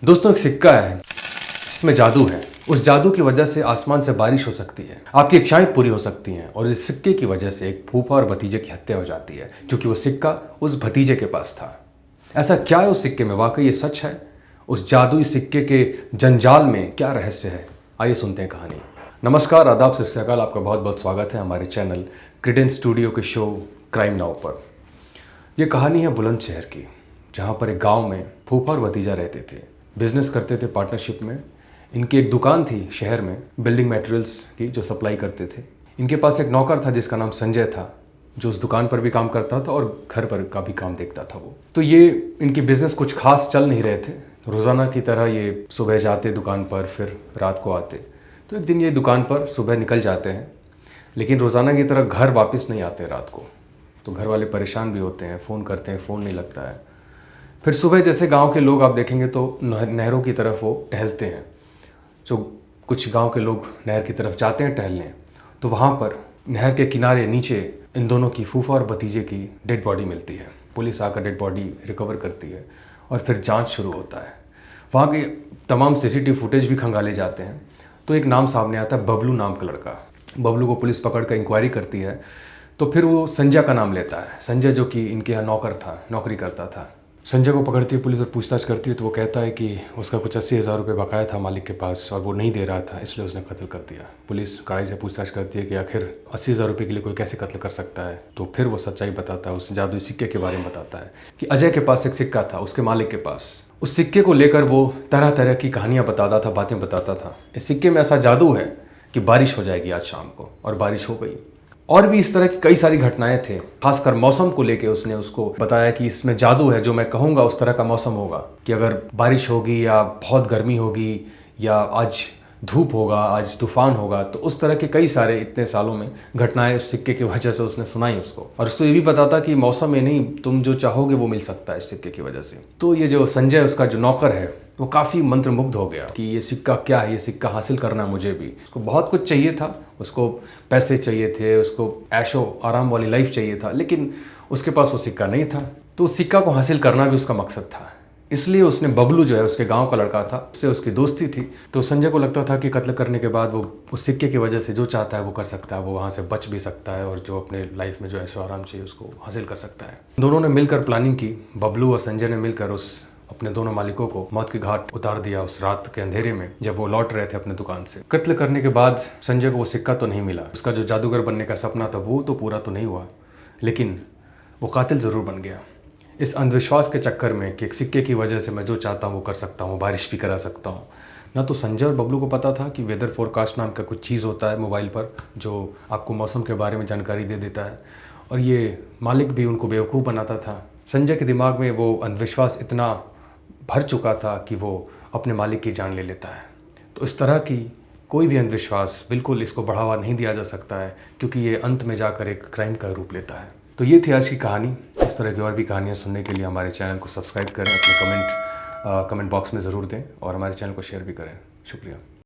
दोस्तों, एक सिक्का है जिसमें जादू है। उस जादू की वजह से आसमान से बारिश हो सकती है, आपकी इच्छाएं पूरी हो सकती हैं और इस सिक्के की वजह से एक फूफा और भतीजे की हत्या हो जाती है क्योंकि वो सिक्का उस भतीजे के पास था। ऐसा क्या है उस सिक्के में? वाकई ये सच है? उस जादुई सिक्के के जंजाल में क्या रहस्य है? आइए सुनते हैं कहानी। नमस्कार, आदाब, सत श्री अकाल। आपका बहुत बहुत स्वागत है हमारे चैनल क्रेडेंस स्टूडियो के शो क्राइम नाउ पर। यह कहानी है बुलंदशहर की, जहाँ पर एक गांव में फूफा और भतीजा रहते थे। बिजनेस करते थे पार्टनरशिप में। इनकी एक दुकान थी शहर में बिल्डिंग मटेरियल्स की, जो सप्लाई करते थे। इनके पास एक नौकर था जिसका नाम संजय था, जो उस दुकान पर भी काम करता था और घर पर का भी काम देखता था वो। तो ये इनकी बिजनेस कुछ खास चल नहीं रहे थे। रोज़ाना की तरह ये सुबह जाते दुकान पर, फिर रात को आते। तो एक दिन ये दुकान पर सुबह निकल जाते हैं, लेकिन रोज़ाना की तरह घर वापस नहीं आते रात को। तो घर वाले परेशान भी होते हैं, फ़ोन करते हैं, फ़ोन नहीं लगता है। फिर सुबह जैसे गांव के लोग आप देखेंगे तो नहरों की तरफ वो टहलते हैं। जो कुछ गांव के लोग नहर की तरफ जाते हैं टहलने, तो वहाँ पर नहर के किनारे नीचे इन दोनों की, फूफा और भतीजे की, डेड बॉडी मिलती है। पुलिस आकर डेड बॉडी रिकवर करती है और फिर जांच शुरू होता है। वहाँ के तमाम सीसीटीवी फुटेज भी खंगाले जाते हैं। तो एक नाम सामने आता है, बबलू नाम का लड़का। बबलू को पुलिस पकड़ कर इंक्वायरी करती है। तो फिर वो संजय का नाम लेता है, संजय जो कि इनके यहाँ नौकर था, नौकरी करता था। संजय को पकड़ती है पुलिस और पूछताछ करती है, तो वो कहता है कि उसका कुछ 80,000 रुपये बकाया था मालिक के पास और वो नहीं दे रहा था, इसलिए उसने कत्ल कर दिया। पुलिस कड़ाई से पूछताछ करती है कि आखिर 80,000 रुपये के लिए कोई कैसे कत्ल कर सकता है। तो फिर वो सच्चाई बताता है, उस जादुई सिक्के के बारे में बताता है कि अजय के पास एक सिक्का था, उसके मालिक के पास। उस सिक्के को लेकर वो तरह तरह की कहानियाँ बताता था, बातें बताता था। इस सिक्के में ऐसा जादू है कि बारिश हो जाएगी आज शाम को, और बारिश हो गई। और भी इस तरह की कई सारी घटनाएं थे। खासकर मौसम को लेके उसने उसको बताया कि इसमें जादू है, जो मैं कहूँगा उस तरह का मौसम होगा कि अगर बारिश होगी या बहुत गर्मी होगी या आज धूप होगा, आज तूफान होगा। तो उस तरह के कई सारे इतने सालों में घटनाएं उस सिक्के की वजह से उसने सुनाई उसको। और उसको ये भी बताता कि मौसम में नहीं, तुम जो चाहोगे वो मिल सकता है इस सिक्के की वजह से। तो ये जो संजय, उसका जो नौकर है, वो काफ़ी मंत्रमुग्ध हो गया कि ये सिक्का क्या है, ये सिक्का हासिल करना मुझे भी। उसको बहुत कुछ चाहिए था, उसको पैसे चाहिए थे, उसको ऐशो आराम वाली लाइफ चाहिए था, लेकिन उसके पास वो सिक्का नहीं था। तो उस सिक्का को हासिल करना भी उसका मकसद था। इसलिए उसने, बबलू जो है उसके गांव का लड़का था, उससे उसकी दोस्ती थी। तो संजय को लगता था कि कत्ल करने के बाद वो उस सिक्के की वजह से जो चाहता है वो कर सकता है, वो वहाँ से बच भी सकता है और जो अपने लाइफ में जो ऐशो आराम चाहिए उसको हासिल कर सकता है। दोनों ने मिलकर प्लानिंग की, बबलू और संजय ने मिलकर उस अपने दोनों मालिकों को मौत के घाट उतार दिया उस रात के अंधेरे में, जब वो लौट रहे थे अपने दुकान से। कत्ल करने के बाद संजय को वो सिक्का तो नहीं मिला। उसका जो जादूगर बनने का सपना था वो तो पूरा तो नहीं हुआ, लेकिन वो कातिल ज़रूर बन गया। इस अंधविश्वास के चक्कर में कि एक सिक्के की वजह से मैं जो चाहता हूँ वो कर सकता हूँ, बारिश भी करा सकता हूँ। ना तो संजय और बबलू को पता था कि वेदर फोरकास्ट नाम का कुछ चीज़ होता है मोबाइल पर, जो आपको मौसम के बारे में जानकारी दे देता है, और ये मालिक भी उनको बेवकूफ़ बनाता था। संजय के दिमाग में वो अंधविश्वास इतना भर चुका था कि वो अपने मालिक की जान ले लेता है। तो इस तरह की कोई भी अंधविश्वास, बिल्कुल इसको बढ़ावा नहीं दिया जा सकता है, क्योंकि ये अंत में जाकर एक क्राइम का रूप लेता है। तो ये थी आज की कहानी। इस तरह की और भी कहानियाँ सुनने के लिए हमारे चैनल को सब्सक्राइब करें, अपने कमेंट बॉक्स में ज़रूर दें और हमारे चैनल को शेयर भी करें। शुक्रिया।